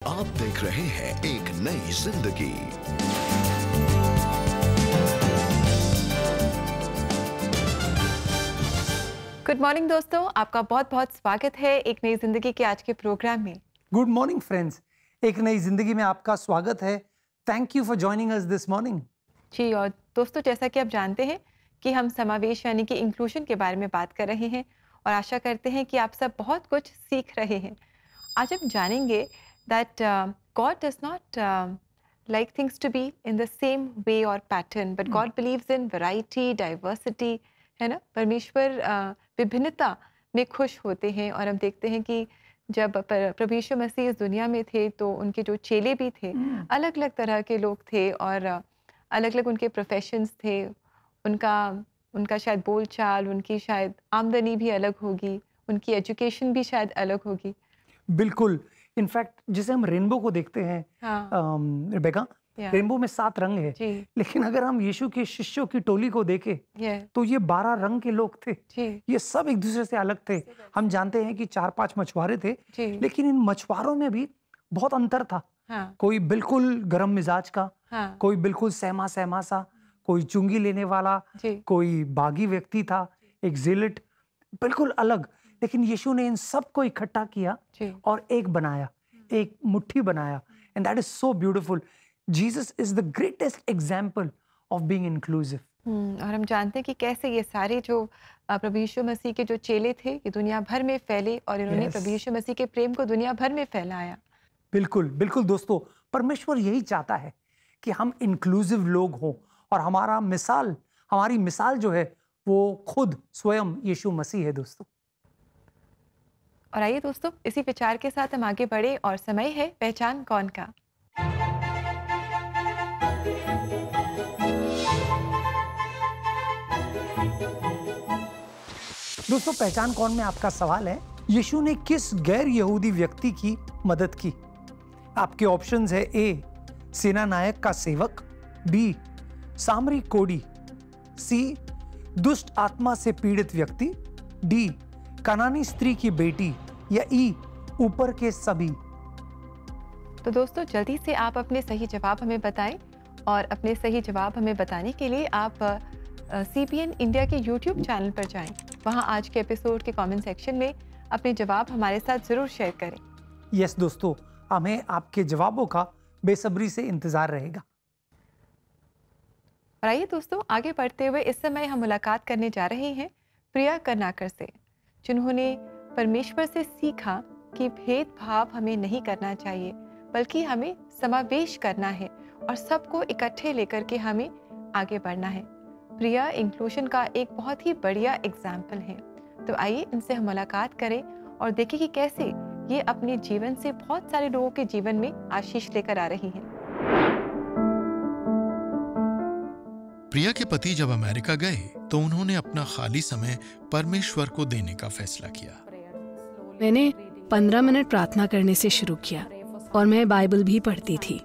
आप देख रहे हैं एक नई जिंदगी। गुड मॉर्निंग दोस्तों, आपका बहुत बहुत स्वागत है एक नई जिंदगी के आज के प्रोग्राम में। गुड मॉर्निंग फ्रेंड्स, एक नई जिंदगी में आपका स्वागत है। Thank you for joining us this morning. जी, और दोस्तों जैसा कि आप जानते हैं कि हम समावेश यानी कि इंक्लूजन के बारे में बात कर रहे हैं और आशा करते हैं कि आप सब बहुत कुछ सीख रहे हैं। आज हम जानेंगे that God does not like things to be in the same way or pattern, but God believes in variety, diversity, है ना। परमेश्वर विभिन्नता में खुश होते हैं और हम देखते हैं कि जब प्रभु यीशु मसीह इस दुनिया में थे तो उनके जो चेले भी थे, अलग अलग तरह के लोग थे और अलग अलग उनके प्रोफेशंस थे। उनका शायद बोलचाल, उनकी शायद आमदनी भी अलग होगी, उनकी एजुकेशन भी शायद अलग होगी। बिल्कुल, इनफैक्ट जिसे हम रेनबो को देखते हैं, रिबेका, रेनबो में 7 रंग है, लेकिन अगर हम यीशु के शिष्यों की टोली को देखें तो ये 12 रंग के लोग थे। ये सब एक दूसरे से अलग थे। हम जानते हैं कि 4-5 मछुआरे थे, लेकिन इन मछुआरों में भी बहुत अंतर था। कोई बिल्कुल गरम मिजाज का, कोई बिल्कुल सहमा सा, कोई चुंगी लेने वाला, कोई बागी व्यक्ति था, एक ज़ेलट, बिल्कुल अलग। लेकिन यीशु ने इन सबको इकट्ठा किया और एक बनाया, एक मुट्ठी बनाया, and that is so beautiful. Jesus is the greatest example of being inclusive. और हम जानते हैं कि कैसे ये सारे जो प्रभु यीशु मसीह के जो चेले थे, ये दुनिया भर में फैले और इन्होंने प्रभु यीशु मसीह के प्रेम को दुनिया भर में फैलाया। बिल्कुल बिल्कुल दोस्तों, परमेश्वर यही चाहता है कि हम इंक्लूसिव लोग हों और हमारी मिसाल जो है वो खुद स्वयं यीशु मसीह है दोस्तों। और आइए दोस्तों, इसी विचार के साथ हम आगे बढ़े और समय है पहचान कौन का। दोस्तों, पहचान कौन में आपका सवाल है, यीशु ने किस गैर यहूदी व्यक्ति की मदद की? आपके ऑप्शंस है ए, सेना नायक का सेवक, बी, सामरी कोड़ी, सी, दुष्ट आत्मा से पीड़ित व्यक्ति, डी, कनानी स्त्री की बेटी, या ई, ऊपर के सभी। तो दोस्तों जल्दी से आप अपने सही जवाब हमें बताएं और अपने सही जवाब हमें बताने के लिए आप CPN इंडिया के YouTube चैनल पर जाएं। वहां आज के एपिसोड के कमेंट सेक्शन में अपने जवाब हमारे साथ जरूर शेयर करें। यस दोस्तों, हमें आपके जवाबों का बेसब्री से इंतजार रहेगा। और आइए दोस्तों, आगे बढ़ते हुए इस समय हम मुलाकात करने जा रहे हैं प्रिया कर्नाकर से, जिन्होंने परमेश्वर से सीखा कि भेदभाव हमें नहीं करना चाहिए, बल्कि हमें समावेश करना है और सबको इकट्ठे लेकर के हमें आगे बढ़ना है। प्रिया इंक्लूजन का एक बहुत ही बढ़िया एग्जाम्पल है। तो आइए इनसे हम मुलाकात करें और देखें कि कैसे ये अपने जीवन से बहुत सारे लोगों के जीवन में आशीष लेकर आ रही हैं। प्रिया के पति जब अमेरिका गए तो उन्होंने अपना खाली समय परमेश्वर को देने का फैसला किया। मैंने 15 मिनट प्रार्थना करने से शुरू किया और मैं बाइबल भी पढ़ती थी।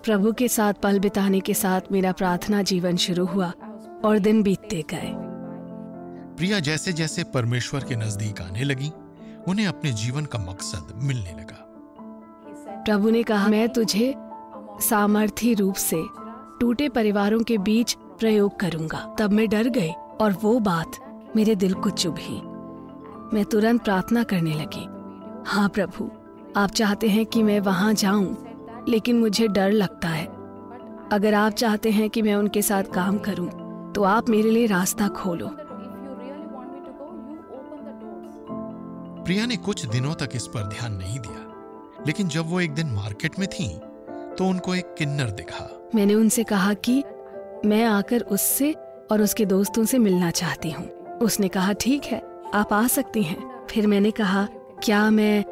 प्रभु के साथ पल बिताने के साथ मेरा प्रार्थना जीवन शुरू हुआ और दिन बीतते गए। प्रिया जैसे जैसे परमेश्वर के नजदीक आने लगी, उन्हें अपने जीवन का मकसद मिलने लगा। प्रभु ने कहा, मैं तुझे सामर्थी रूप से टूटे परिवारों के बीच प्रयोग करूंगा। तब मैं डर गई और वो बात मेरे दिल को चुभी। मैं तुरंत प्रार्थना करने लगी, हाँ प्रभु, आप चाहते हैं कि मैं वहां जाऊं, लेकिन मुझे डर लगता है। अगर आप चाहते हैं कि मैं उनके साथ काम करूं, तो आप मेरे लिए रास्ता खोलो। प्रिया ने कुछ दिनों तक इस पर ध्यान नहीं दिया, लेकिन जब वो एक दिन मार्केट में थीं, तो उनको एक किन्नर दिखा। मैंने उनसे कहा कि मैं आकर उससे और उसके दोस्तों से मिलना चाहती हूँ। उसने कहा, ठीक है, आप आ सकती हैं। फिर मैंने कहा, क्या मैं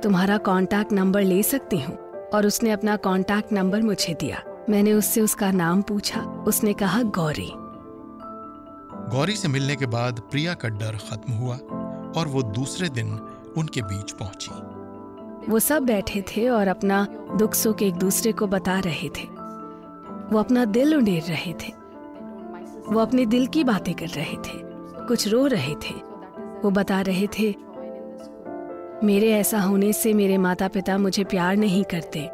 तुम्हारा कांटेक्ट नंबर ले सकती हूँ? और उसने अपना कांटेक्ट नंबर मुझे दिया। मैंने उससे उसका नाम पूछा। उसने कहा, गौरी। गौरी से मिलने के बाद प्रिया का डर खत्म हुआ और वो दूसरे दिन उनके बीच पहुंची। वो सब बैठे थे और अपना दुख सुख एक दूसरे को बता रहे थे। वो अपना दिल उंडेर रहे थे। वो अपने दिल की बातें कर रहे थे। कुछ रो रहे थे। वो बता रहे थे, मेरे ऐसा होने से मेरे माता पिता मुझे प्यार नहीं करते।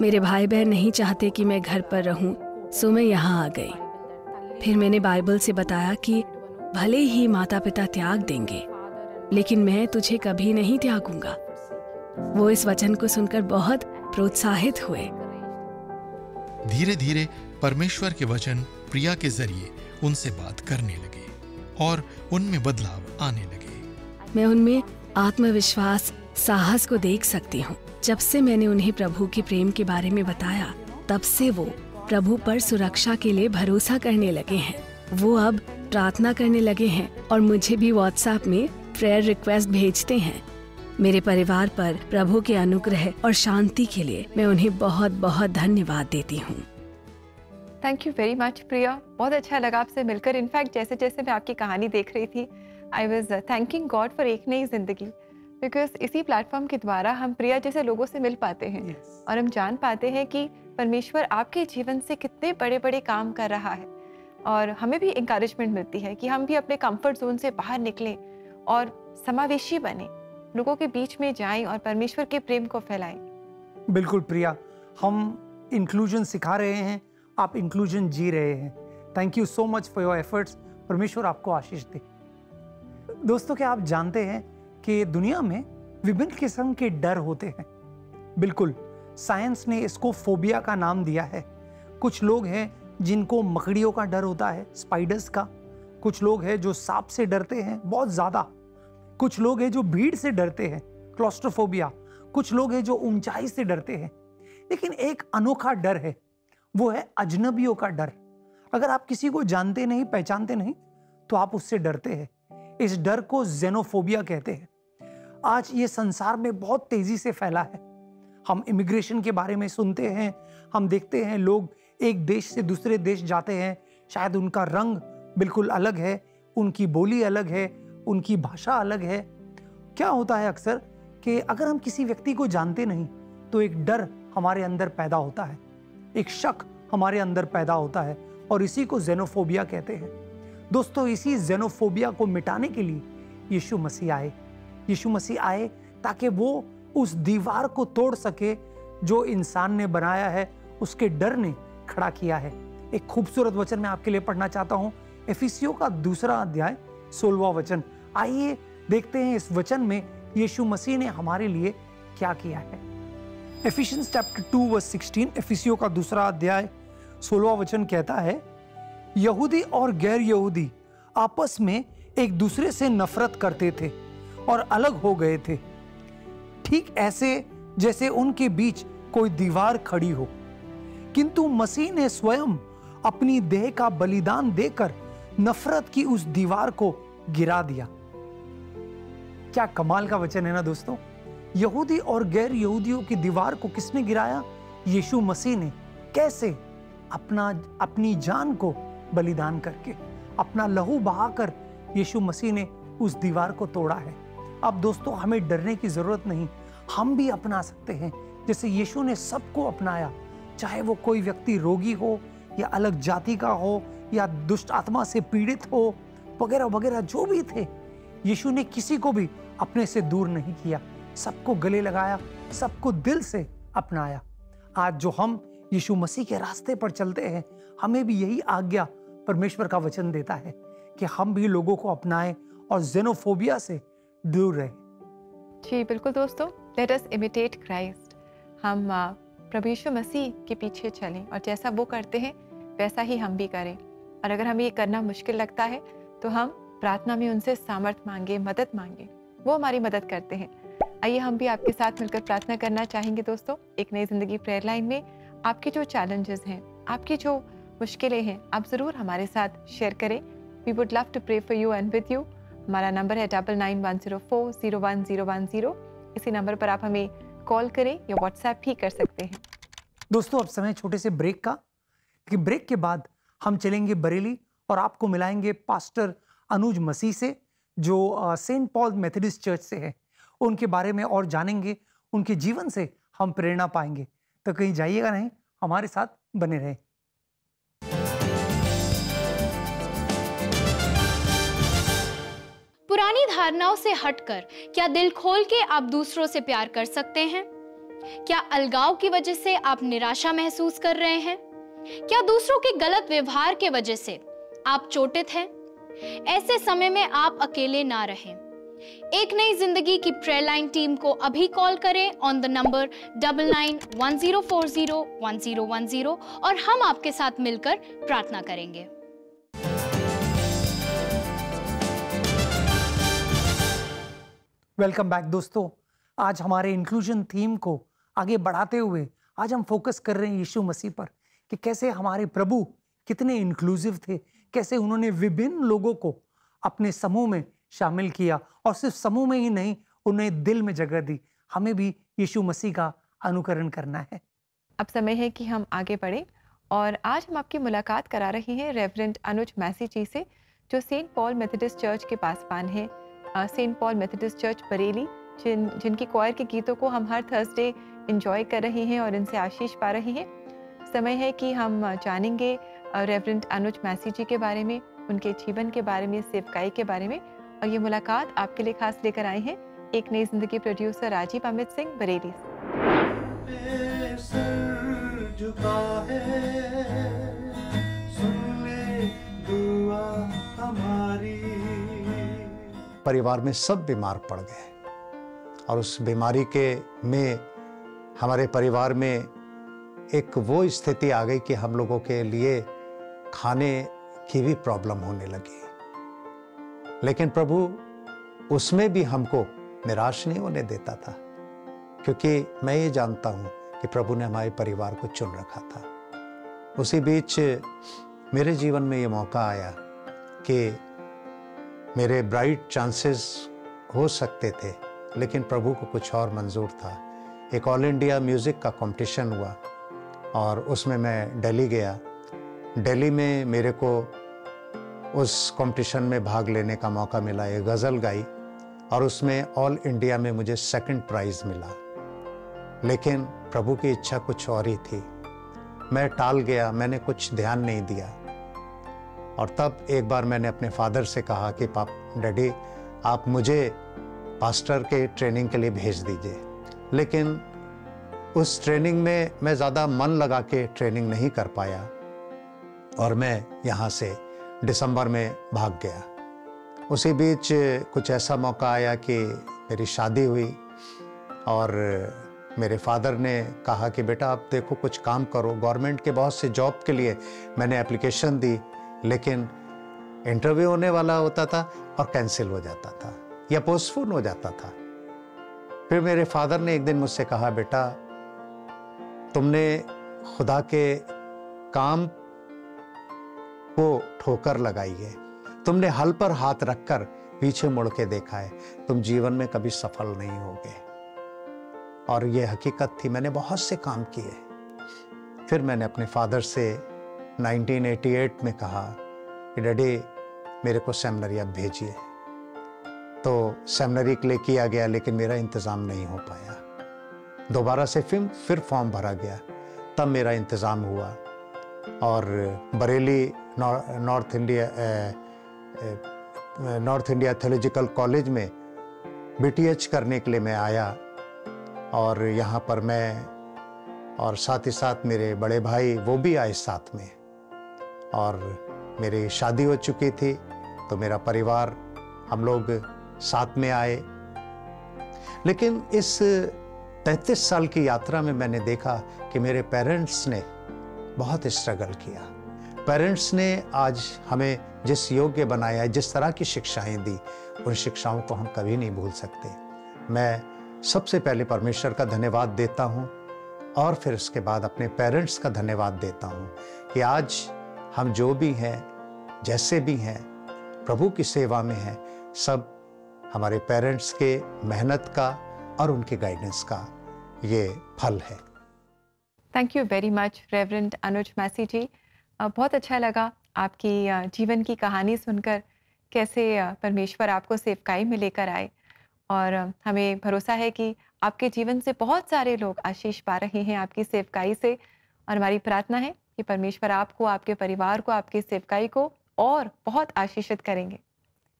मेरे भाई बहन नहीं चाहते कि मैं घर पर रहूं, सो मैं यहाँ आ गई। फिर मैंने बाइबल से बताया कि भले ही माता पिता त्याग देंगे, लेकिन मैं तुझे कभी नहीं त्यागूंगा। वो इस वचन को सुनकर बहुत प्रोत्साहित हुए। धीरे धीरे परमेश्वर के वचन प्रिया के जरिए उनसे बात करने लगे और उनमें बदलाव आने लगे। मैं उनमें आत्मविश्वास, साहस को देख सकती हूँ। जब से मैंने उन्हें प्रभु के प्रेम के बारे में बताया, तब से वो प्रभु पर सुरक्षा के लिए भरोसा करने लगे हैं। वो अब प्रार्थना करने लगे हैं और मुझे भी व्हाट्सएप में प्रेयर रिक्वेस्ट भेजते हैं। मेरे परिवार पर प्रभु के अनुग्रह और शांति के लिए मैं उन्हें बहुत बहुत धन्यवाद देती हूँ। थैंक यू वेरी मच प्रिया, बहुत अच्छा लगा आपसे मिलकर। इनफैक्ट जैसे जैसे मैं आपकी कहानी देख रही थी, I was thanking God for एक नई जिंदगी, बिकॉज इसी प्लेटफॉर्म के द्वारा हम प्रिया जैसे लोगों से मिल पाते हैं। और हम जान पाते हैं कि परमेश्वर आपके जीवन से कितने बड़े बड़े काम कर रहा है, और हमें भी इंकरेजमेंट मिलती है कि हम भी अपने कंफर्ट जोन से बाहर निकलें और समावेशी बने, लोगों के बीच में जाएं और परमेश्वर के प्रेम को फैलाएं। बिल्कुल प्रिया, हम इंक्लूजन सिखा रहे हैं, आप इंक्लूजन जी रहे हैं। Thank you so much for your efforts. परमेश्वर आपको आशीष दे। दोस्तों, क्या आप जानते हैं कि दुनिया में विभिन्न किस्म के डर होते हैं? बिल्कुल, साइंस ने इसको फोबिया का नाम दिया है। कुछ लोग हैं जिनको मकड़ियों का डर होता है, स्पाइडर्स का। कुछ लोग हैं जो सांप से डरते हैं बहुत ज्यादा। कुछ लोग हैं जो भीड़ से डरते हैं, क्लॉस्ट्रोफोबिया। कुछ लोग हैं जो ऊंचाई से डरते हैं। लेकिन एक अनोखा डर है, वो है अजनबियों का डर। अगर आप किसी को जानते नहीं, पहचानते नहीं, तो आप उससे डरते हैं। इस डर को जेनोफोबिया कहते हैं। आज ये संसार में बहुत तेजी से फैला है। हम इमिग्रेशन के बारे में सुनते हैं, हम देखते हैं लोग एक देश से दूसरे देश जाते हैं, शायद उनका रंग बिल्कुल अलग है, उनकी बोली अलग है, उनकी भाषा अलग है। क्या होता है अक्सर कि अगर हम किसी व्यक्ति को जानते नहीं, तो एक डर हमारे अंदर पैदा होता है, एक शक हमारे अंदर पैदा होता है, और इसी को जेनोफोबिया कहते हैं। दोस्तों, इसी जेनोफोबिया को मिटाने के लिए यीशु मसीह आए। यीशु मसीह आए ताकि वो उस दीवार को तोड़ सके जो इंसान ने बनाया है, उसके डर ने खड़ा किया है। एक खूबसूरत वचन मैं आपके लिए पढ़ना चाहता हूं, इफिसियों का 2 अध्याय 16वां वचन। आइए देखते हैं इस वचन में यीशु मसीह ने हमारे लिए क्या किया है। एफिशियंस चैप्टर 2 वर्स 16, इफिसियों का 2 अध्याय 16वां वचन कहता है, यहूदी और गैर यहूदी आपस में एक दूसरे से नफरत करते थे और अलग हो गए थे, ठीक ऐसे जैसे उनके बीच कोई दीवार खड़ी हो, किंतु मसीह ने स्वयं अपनी देह का बलिदान देकर नफरत की उस दीवार को गिरा दिया। क्या कमाल का वचन है ना दोस्तों। यहूदी और गैर यहूदियों की दीवार को किसने गिराया? यीशु मसीह ने। कैसे? अपनी जान को बलिदान करके, अपना लहू बहाकर यीशु मसीह ने उस दीवार को तोड़ा है। अब दोस्तों, हमें डरने की जरूरत नहीं, हम भी अपना सकते हैं जैसे यीशु ने सबको अपनाया। चाहे वो कोई व्यक्ति रोगी हो या अलग जाति का हो या दुष्ट आत्मा से पीड़ित हो, वगैरह वगैरह जो भी थे, यीशु ने किसी को भी अपने से दूर नहीं किया, सबको गले लगाया, सबको दिल से अपनाया। आज जो हम यीशु मसीह के रास्ते पर चलते हैं, हमें भी यही आज्ञा परमेश्वर का वचन देता है कि हम भी लोगों को अपनाएं और जेनोफोबिया से दूर रहें। जी बिल्कुल दोस्तों, लेट अस इमिटेट क्राइस्ट। हम प्रभु यीशु मसीह के पीछे चलें और जैसा वो करते हैं वैसा ही हम भी करें। और अगर हमें ये करना मुश्किल लगता है तो हम प्रार्थना में उनसे सामर्थ मांगे, मदद मांगे, वो हमारी मदद करते हैं। आइए हम भी आपके साथ मिलकर प्रार्थना करना चाहेंगे दोस्तों। एक नई जिंदगी प्रेयर लाइन में आपके जो चैलेंजेस हैं, आपकी जो मुश्किलें हैं, आप ज़रूर हमारे साथ शेयर करें। We would love to pray for you and with you. हमारा नंबर है 9910401010। इसी नंबर पर आप हमें कॉल करें या व्हाट्सएप भी कर सकते हैं। दोस्तों, अब समय छोटे से ब्रेक का, लेकिन ब्रेक के बाद हम चलेंगे बरेली और आपको मिलाएंगे पास्टर अनुज मसीह से, जो सेंट पॉल मेथोडिस्ट चर्च से है। उनके बारे में और जानेंगे, उनके जीवन से हम प्रेरणा पाएंगे। तो कहीं जाइएगा नहीं, हमारे साथ बने रहें। पुरानी धारणाओं से हटकर क्या दिल खोल के आप दूसरों से प्यार कर सकते हैं? क्या अलगाव की वजह से आप निराशा महसूस कर रहे हैं? क्या दूसरों के गलत व्यवहार के वजह से आप चोटित हैं? ऐसे समय में आप अकेले ना रहें। एक नई जिंदगी की प्रेयर लाइन टीम को अभी कॉल करें ऑन द नंबर 9910401010 और हम आपके साथ मिलकर प्रार्थना करेंगे। वेलकम बैक दोस्तों। आज हमारे इंक्लूजन थीम को आगे बढ़ाते हुए आज हम फोकस कर रहे हैं यीशु मसीह पर कि कैसे हमारे प्रभु कितने इंक्लूसिव थे, कैसे उन्होंने विभिन्न लोगों को अपने समूह में शामिल किया और सिर्फ समूह में ही नहीं, उन्हें दिल में जगह दी। हमें भी यीशु मसीह का अनुकरण करना है। अब समय है कि हम आगे बढ़ें और आज हम आपकी मुलाकात करा रहे हैं रेवरेंड अनुज मैसी जी से, जो सेंट पॉल मेथोडिस्ट चर्च के पासवान है, saint Paul Methodist church Bareilly, जिनकी क्वायर के गीतों को हम हर थर्सडे एंजॉय कर रहे हैं और इनसे आशीष पा रहे हैं। समय है कि हम जानेंगे रेवरेंड अनुज मैसी जी के बारे में, उनके जीवन के बारे में, सेवकाई के बारे में। और ये मुलाकात आपके लिए खास लेकर आए हैं एक नई जिंदगी प्रोड्यूसर राजीव अमित सिंह बरेली से। परिवार में सब बीमार पड़ गए और उस बीमारी में हमारे परिवार में एक वो स्थिति आ गई कि हम लोगों के लिए खाने की भी प्रॉब्लम होने लगी। लेकिन प्रभु उसमें भी हमको निराश नहीं होने देता था, क्योंकि मैं ये जानता हूँ कि प्रभु ने हमारे परिवार को चुन रखा था। उसी बीच मेरे जीवन में ये मौका आया कि मेरे ब्राइट चांसेस हो सकते थे, लेकिन प्रभु को कुछ और मंजूर था। एक ऑल इंडिया म्यूज़िक का कंपटीशन हुआ और उसमें मैं दिल्ली गया। दिल्ली में मेरे को उस कंपटीशन में भाग लेने का मौका मिला। ये गज़ल गाई और उसमें ऑल इंडिया में मुझे सेकंड प्राइज़ मिला। लेकिन प्रभु की इच्छा कुछ और ही थी। मैं टाल गया, मैंने कुछ ध्यान नहीं दिया। और तब एक बार मैंने अपने फादर से कहा कि डैडी आप मुझे पास्टर के ट्रेनिंग के लिए भेज दीजिए। लेकिन उस ट्रेनिंग में मैं ज़्यादा मन लगा के ट्रेनिंग नहीं कर पाया और मैं यहाँ से दिसंबर में भाग गया। उसी बीच कुछ ऐसा मौका आया कि मेरी शादी हुई और मेरे फादर ने कहा कि बेटा आप देखो कुछ काम करो। गवर्नमेंट के बहुत से जॉब के लिए मैंने एप्लीकेशन दी, लेकिन इंटरव्यू होने वाला होता था और कैंसिल हो जाता था या पोस्टपोन हो जाता था। फिर मेरे फादर ने एक दिन मुझसे कहा, बेटा तुमने खुदा के काम को ठोकर लगाई है, तुमने हल पर हाथ रखकर पीछे मुड़ के देखा है, तुम जीवन में कभी सफल नहीं होगे। और ये हकीकत थी, मैंने बहुत से काम किए। फिर मैंने अपने फादर से 1988 में कहा कि डैडी मेरे को सेमिनरी अब भेजिए। तो सेमिनरी के लिए किया गया, लेकिन मेरा इंतज़ाम नहीं हो पाया। दोबारा से फिर फॉर्म भरा गया, तब मेरा इंतज़ाम हुआ और Bareilly north India theological college में BTH करने के लिए मैं आया। और यहाँ पर मैं और साथ ही साथ मेरे बड़े भाई वो भी आए साथ में, और मेरी शादी हो चुकी थी तो मेरा परिवार हम लोग साथ में आए। लेकिन इस 33 साल की यात्रा में मैंने देखा कि मेरे पेरेंट्स ने बहुत स्ट्रगल किया। पेरेंट्स ने आज हमें जिस योग्य बनाया है, जिस तरह की शिक्षाएं दी, उन शिक्षाओं को हम कभी नहीं भूल सकते। मैं सबसे पहले परमेश्वर का धन्यवाद देता हूं और फिर उसके बाद अपने पेरेंट्स का धन्यवाद देता हूं कि आज हम जो भी हैं, जैसे भी हैं, प्रभु की सेवा में हैं, सब हमारे पेरेंट्स के मेहनत का और उनके गाइडेंस का ये फल है। Thank you very much reverend Anuj Massey ji. बहुत अच्छा लगा आपकी जीवन की कहानी सुनकर, कैसे परमेश्वर आपको सेवकाई में लेकर आए, और हमें भरोसा है कि आपके जीवन से बहुत सारे लोग आशीष पा रहे हैं आपकी सेवकाई से। और हमारी प्रार्थना है कि परमेश्वर आपको, आपके परिवार को, आपकी सेवकाई को और बहुत आशीषित करेंगे।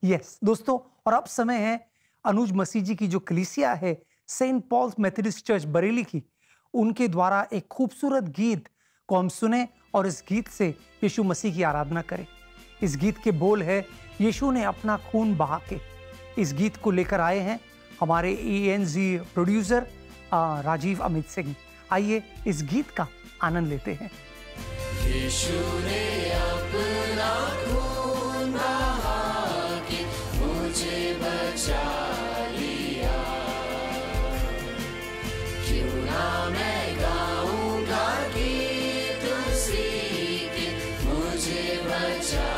यस दोस्तों, और अब समय है अनुज मसीह जी की जो कलीसिया है saint Paul's Methodist church Bareilly की, उनके द्वारा एक खूबसूरत गीत को हम सुने और इस गीत से यीशु मसीह की आराधना करें। इस गीत के बोल है, यीशु ने अपना खून बहा के। इस गीत को लेकर आए हैं हमारे ENG प्रोड्यूसर राजीव अमित सिंह। आइए इस गीत का आनंद लेते हैं। यीशु ने अपना खून बहा के मुझे बचा लिया, क्यों ना मैं गाऊंगा गीत उसी के, मुझे बचा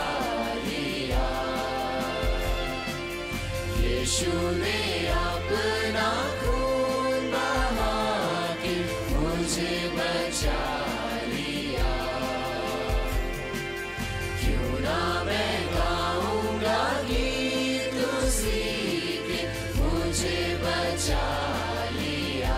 लिया। यीशु ने अपना खून बहा के मुझे बचा लिया, क्यों ना मैं गाऊंगा गीत उसी के, मुझे बचा लिया।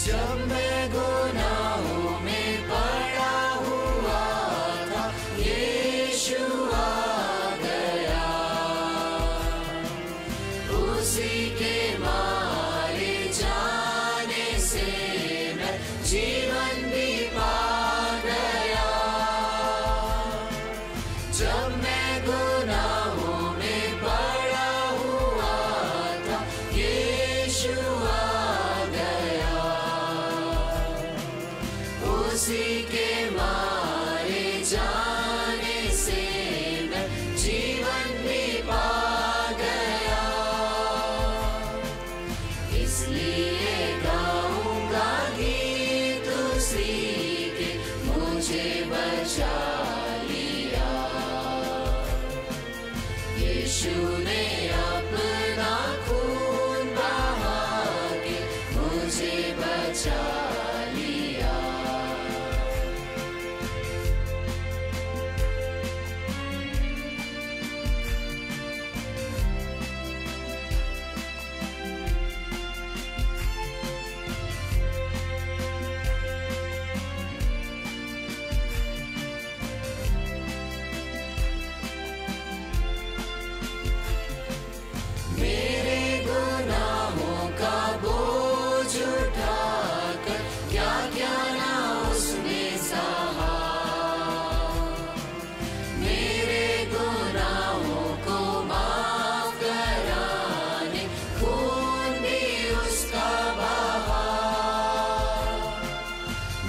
जब मैं गुनाहों में पड़ा हुआ था, यीशु आ गया, उसी के मारे जाने से मैं जीवन भी पा गया। जब मैं गुनाहों में पड़ा हुआ था, यीशु आ गया, उसी के मारे जाने से मैं जीवन भी पा गया। इसलिए गाऊंगा गीत उसी के, मुझे बचा लिया। यीशु ने अपना खून बहा के मुझे बचा लिया। मेरे गुनाहों का बोझ उठाकर क्या क्या ना उसने सहा, मेरे गुनाहों को माफ कराने खून भी उसका बहा।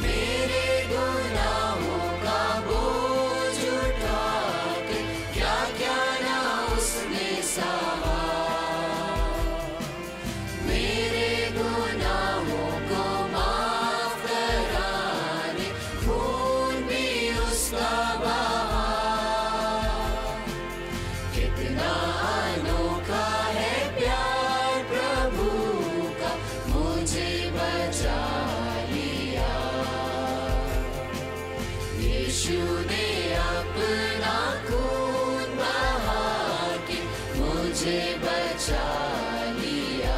मेरे गुनाहों का बोझ उठाकर क्या क्या ना उसने सहा, मेरे गुनाहों को माफ कराने खून भी उसका बहा। कितना अनोखा है प्यार प्रभु का, मुझे बचा लिया। यीशु ने अपना खून बहा के मुझे बचा लिया।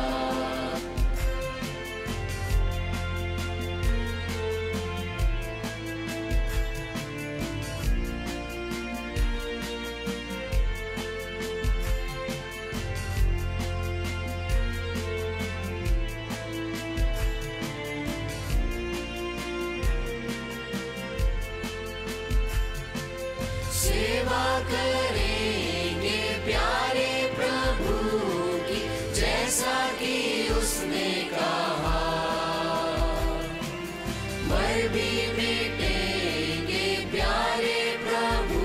सेवा करेंगे प्यारे प्रभु की, जैसा कि उसने कहा। मर भी मिटेंगे प्यारे प्रभु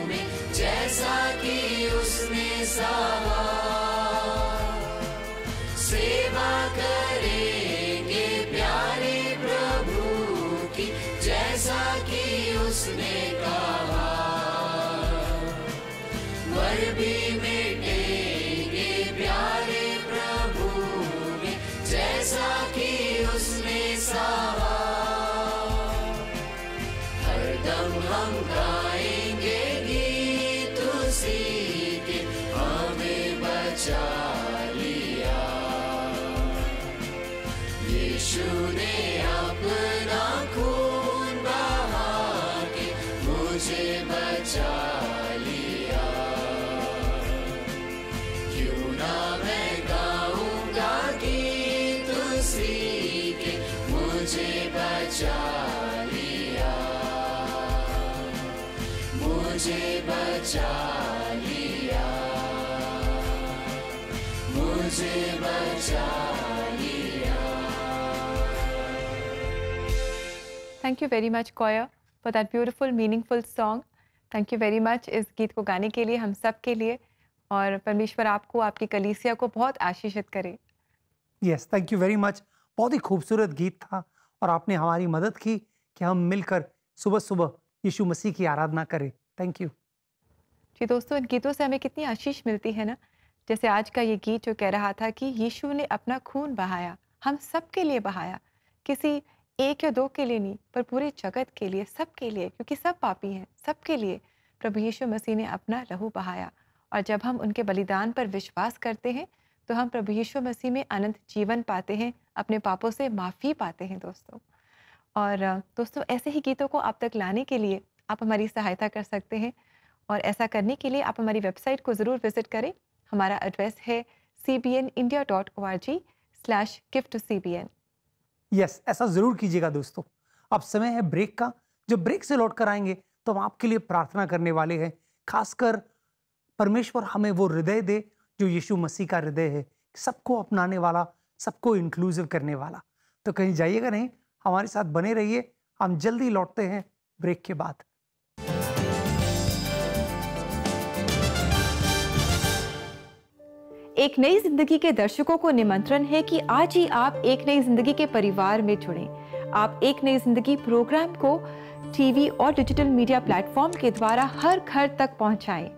में, जैसा कि उसने सहा। सेवा करेंगे प्यारे प्रभु की, जैसा कि उसने कहा। मर भी मिटेंगे प्यारे प्रभु में, जैसा कि उसने सहा। मुझे बचा लिया। Thank you very much Koya for that beautiful meaningful song. Thank you very much इस गीत को गाने के लिए, हम सब के लिए, और परमेश्वर आपको, आपकी कलीसिया को बहुत आशीषित करे। Yes, thank you very much. बहुत ही खूबसूरत गीत था और आपने हमारी मदद की कि हम मिलकर सुबह सुबह यीशु मसीह की आराधना करें। थैंक यू जी। दोस्तों, इन गीतों से हमें कितनी आशीष मिलती है ना। जैसे आज का ये गीत जो कह रहा था कि यीशु ने अपना खून बहाया, हम सब के लिए बहाया, किसी एक या दो के लिए नहीं, पर पूरे जगत के लिए, सब के लिए, क्योंकि सब पापी हैं। सब के लिए प्रभु यीशु मसीह ने अपना लहू बहाया, और जब हम उनके बलिदान पर विश्वास करते हैं तो हम प्रभु यीशु मसीह में अनंत जीवन पाते हैं, अपने पापों से माफ़ी पाते हैं दोस्तों। और दोस्तों, ऐसे ही गीतों को आप तक लाने के लिए आप हमारी सहायता कर सकते हैं, और ऐसा करने के लिए आप हमारी वेबसाइट को ज़रूर विज़िट करें। हमारा एड्रेस है cbnindia.org/give-to-cbn। यस, ऐसा ज़रूर कीजिएगा दोस्तों। अब समय है ब्रेक का। जब ब्रेक से लौट कर आएंगे तो हम आपके लिए प्रार्थना करने वाले हैं। खासकर परमेश्वर हमें वो हृदय दे जो यीशु मसीह का हृदय है, सबको अपनाने वाला, सबको इंक्लूसिव करने वाला। तो कहीं जाइएगा नहीं, हमारे साथ बने रहिए। हम जल्दी लौटते हैं ब्रेक के बाद। एक नई जिंदगी के दर्शकों को निमंत्रण है कि आज ही आप एक नई जिंदगी के परिवार में जुड़ें। आप एक नई जिंदगी प्रोग्राम को टीवी और डिजिटल मीडिया प्लेटफॉर्म के द्वारा हर घर तक पहुंचाएं,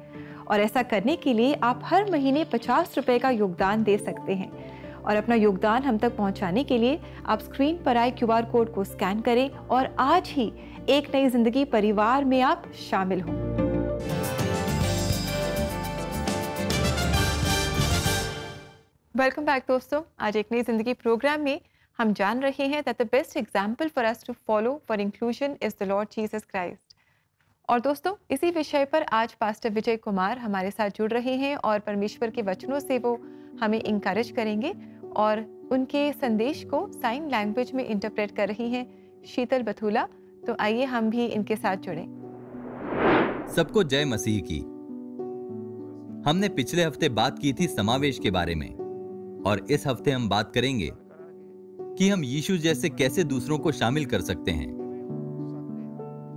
और ऐसा करने के लिए आप हर महीने 50 रुपए का योगदान दे सकते हैं। और अपना योगदान हम तक पहुंचाने के लिए आप स्क्रीन पर आए QR कोड को स्कैन करें और आज ही एक नई जिंदगी परिवार में आप शामिल हों। वेलकम बैक दोस्तों। आज एक नई जिंदगी प्रोग्राम में हम जान रहे हैं that the best example for us to follow for inclusion is the Lord Jesus Christ. और दोस्तों, इसी विषय पर आज पास्टर विजय कुमार हमारे साथ जुड़ रहे हैं और परमेश्वर के वचनों से वो हमें इंकरेज करेंगे, और उनके संदेश को साइन लैंग्वेज में इंटरप्रेट कर रही हैं शीतल बथुला। तो आइए हम भी इनके साथ जुड़ें। सबको जय मसीह की। हमने पिछले हफ्ते बात की थी समावेश के बारे में, और इस हफ्ते हम बात करेंगे कि हम यीशु जैसे कैसे दूसरों को शामिल कर सकते हैं।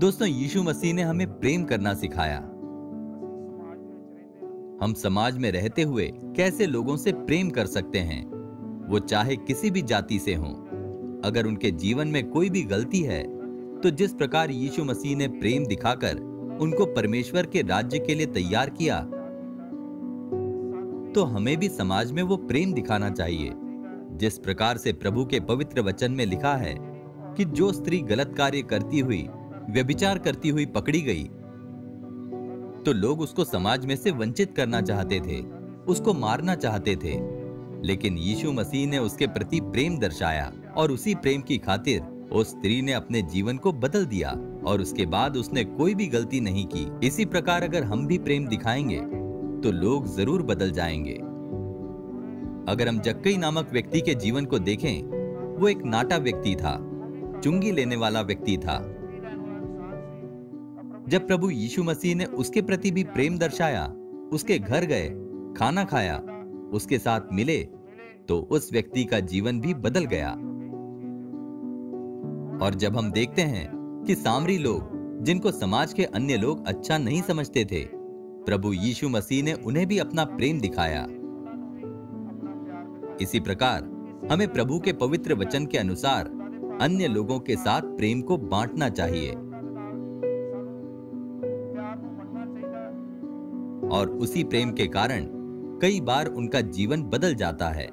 दोस्तों, यीशु मसीह ने हमें प्रेम करना सिखाया। हम समाज में रहते हुए कैसे लोगों से प्रेम कर सकते हैं, वो चाहे किसी भी जाति से हों। अगर उनके जीवन में कोई भी गलती है, तो जिस प्रकार यीशु मसीह ने प्रेम दिखाकर उनको परमेश्वर के राज्य के लिए तैयार किया, तो हमें भी समाज में वो प्रेम दिखाना चाहिए। जिस प्रकार से प्रभु के पवित्र वचन में लिखा है कि जो स्त्री गलत कार्य करती हुई, व्यभिचार करती हुई पकड़ी गई, तो लोग उसको समाज में से वंचित करना चाहते थे, उसको मारना चाहते थे। लेकिन यीशु मसीह ने उसके प्रति प्रेम दर्शाया, और उसी प्रेम की खातिर उस स्त्री ने अपने जीवन को बदल दिया, और उसके बाद उसने कोई भी गलती नहीं की। इसी प्रकार अगर हम भी प्रेम दिखाएंगे तो लोग जरूर बदल जाएंगे। अगर हम जक्कई नामक व्यक्ति के जीवन को देखें, वो एक नाटा व्यक्ति था, चुंगी लेने वाला व्यक्ति था। जब प्रभु यीशु मसीह ने उसके प्रति भी प्रेम दर्शाया, उसके घर गए, खाना खाया, उसके साथ मिले, तो उस व्यक्ति का जीवन भी बदल गया। और जब हम देखते हैं कि सामरी लोग, जिनको समाज के अन्य लोग अच्छा नहीं समझते थे, प्रभु यीशु मसीह ने उन्हें भी अपना प्रेम दिखाया। इसी प्रकार हमें प्रभु के पवित्र वचन के अनुसार अन्य लोगों के साथ प्रेम को बांटना चाहिए, और उसी प्रेम के कारण कई बार उनका जीवन बदल जाता है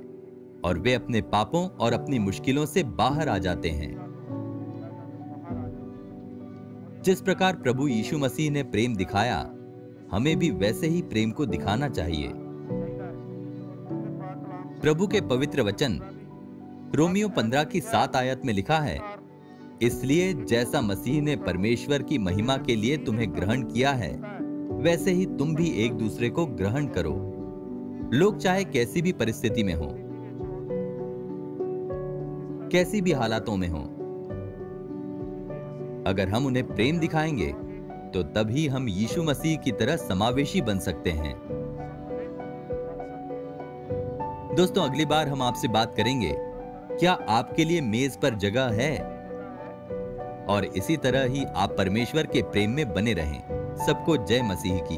और वे अपने पापों और अपनी मुश्किलों से बाहर आ जाते हैं। जिस प्रकार प्रभु यीशु मसीह ने प्रेम दिखाया, हमें भी वैसे ही प्रेम को दिखाना चाहिए। प्रभु के पवित्र वचन रोमियो 15 की 7 आयत में लिखा है, इसलिए जैसा मसीह ने परमेश्वर की महिमा के लिए तुम्हें ग्रहण किया है, वैसे ही तुम भी एक दूसरे को ग्रहण करो। लोग चाहे कैसी भी परिस्थिति में हो, कैसी भी हालातों में हो, अगर हम उन्हें प्रेम दिखाएंगे तो तभी हम यीशु मसीह की तरह समावेशी बन सकते हैं। दोस्तों, अगली बार हम आपसे बात करेंगे, क्या आपके लिए मेज पर जगह है? और इसी तरह ही आप परमेश्वर के प्रेम में बने रहें। सबको जय मसीह की।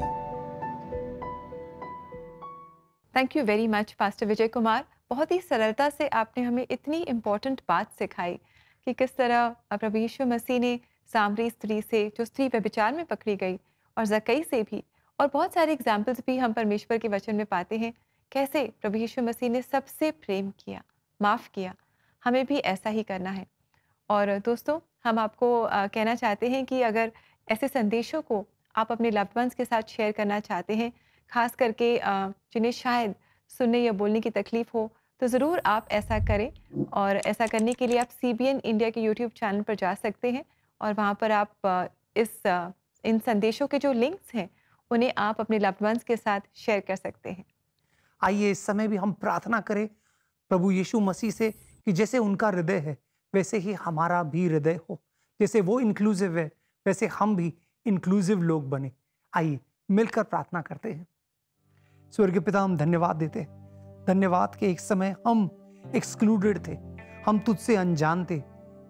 Thank you very much pastor Vijay Kumar. बहुत ही सरलता से आपने हमें इतनी इम्पोर्टेंट बात सिखाई कि किस तरह प्रभु यीशु मसीह ने सामरी स्त्री से, जो स्त्री व्यभिचार में पकड़ी गई, और जक्कई से भी, और बहुत सारे एग्जाम्पल्स भी हम परमेश्वर के वचन में पाते हैं, कैसे प्रभु यीशु मसीह ने सबसे प्रेम किया, माफ़ किया। हमें भी ऐसा ही करना है। और दोस्तों, हम आपको कहना चाहते हैं कि अगर ऐसे संदेशों को आप अपने लव्ड वंस के साथ शेयर करना चाहते हैं, खास करके जिन्हें शायद सुनने या बोलने की तकलीफ़ हो, तो ज़रूर आप ऐसा करें। और ऐसा करने के लिए आप CBN इंडिया के यूट्यूब चैनल पर जा सकते हैं और वहाँ पर आप इन संदेशों के जो लिंक्स हैं उन्हें आप अपने लव्ड वंस के साथ शेयर कर सकते हैं। आइए इस समय भी हम प्रार्थना करें प्रभु यीशु मसीह से कि जैसे उनका हृदय है वैसे ही हमारा भी हृदय हो। जैसे वो इंक्लूसिव है वैसे हम भी इंक्लूसिव लोग बने। आइए मिलकर प्रार्थना करते हैं। स्वर्गीय पिता, हम धन्यवाद देते हैं। धन्यवाद कि एक समय हम एक्सक्लूडेड थे, हम तुझसे अनजान थे,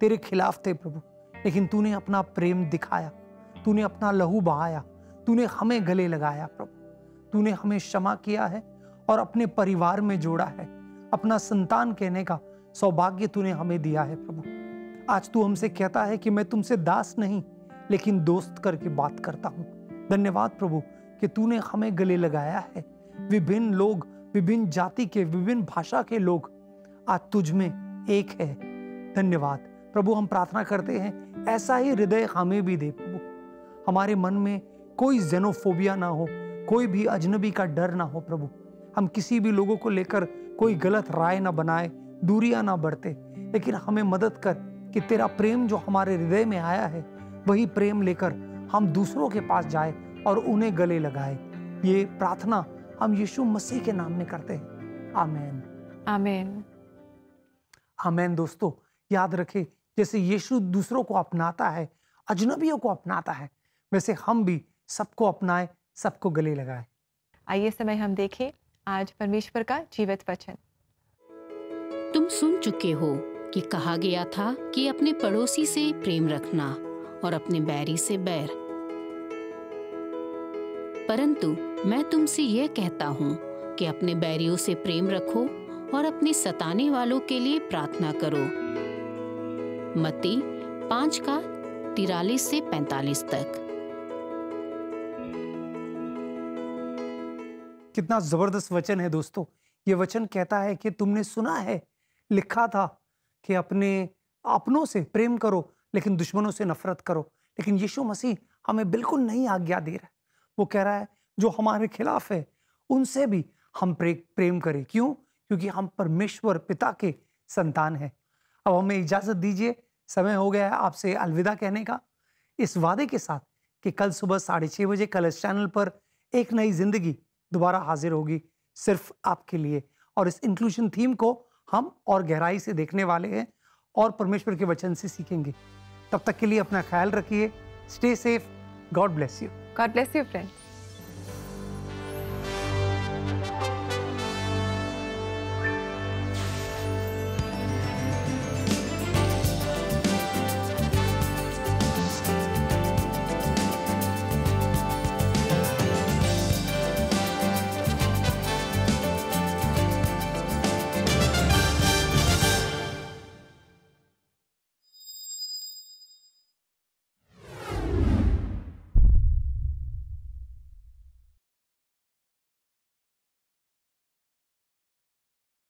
तेरे खिलाफ थे प्रभु, लेकिन तूने अपना प्रेम दिखाया, तूने अपना लहू बहाया, तूने हमें गले लगाया प्रभु, तूने हमें क्षमा किया है और अपने परिवार में जोड़ा है। अपना संतान कहने का सौभाग्य तूने हमें दिया है प्रभु। आज तू हमसे कहता है कि मैं तुमसे दास नहीं लेकिन दोस्त करके बात करता हूँ। धन्यवाद प्रभु कि तूने हमें गले लगाया है। विभिन्न लोग, विभिन्न जाति के, विभिन्न भाषा के लोग आज तुझ में एक है। धन्यवाद प्रभु। हम प्रार्थना करते हैं ऐसा ही हृदय हमें भी दे प्रभु। हमारे मन में कोई जेनोफोबिया ना हो, कोई भी अजनबी का डर ना हो प्रभु। हम किसी भी लोगों को लेकर कोई गलत राय ना बनाए, दूरियां ना बढ़ते, लेकिन हमें मदद कर कि तेरा प्रेम जो हमारे हृदय में आया है वही प्रेम लेकर हम दूसरों के पास जाए और उन्हें गले लगाए। ये प्रार्थना हम यीशु मसीह के नाम में करते हैं। आमीन, आमीन, आमीन। दोस्तों, याद रखें जैसे यीशु दूसरों को अपनाता है, अजनबियों को अपनाता है, वैसे हम भी सबको अपनाएं, सबको गले लगाएं। आइए समय हम देखें आज परमेश्वर का जीवित वचन। तुम सुन चुके हो कि कहा गया था कि अपने पड़ोसी से प्रेम रखना और अपने बैरी से बैर। परंतु मैं तुमसे यह कहता हूँ कि अपने बैरियों से प्रेम रखो और अपने सताने वालों के लिए प्रार्थना करो। मत्ती 5:43 से 45 तक। कितना जबरदस्त वचन है दोस्तों। ये वचन कहता है कि तुमने सुना है, लिखा था कि अपने अपनों से प्रेम करो लेकिन दुश्मनों से नफरत करो। लेकिन यीशु मसीह हमें बिल्कुल नई आज्ञा दे रहा है। वो कह रहा है जो हमारे खिलाफ है उनसे भी हम प्रेम करें। क्यों? क्योंकि हम परमेश्वर पिता के संतान हैं। अब हमें इजाजत दीजिए, समय हो गया है आपसे अलविदा कहने का, इस वादे के साथ कि कल सुबह 6:30 बजे कलश चैनल पर एक नई जिंदगी दोबारा हाजिर होगी सिर्फ आपके लिए। और इस इंक्लूजन थीम को हम और गहराई से देखने वाले हैं और परमेश्वर के वचन से सीखेंगे। तब तक के लिए अपना ख्याल रखिए। Stay safe. God bless you. God bless you friends.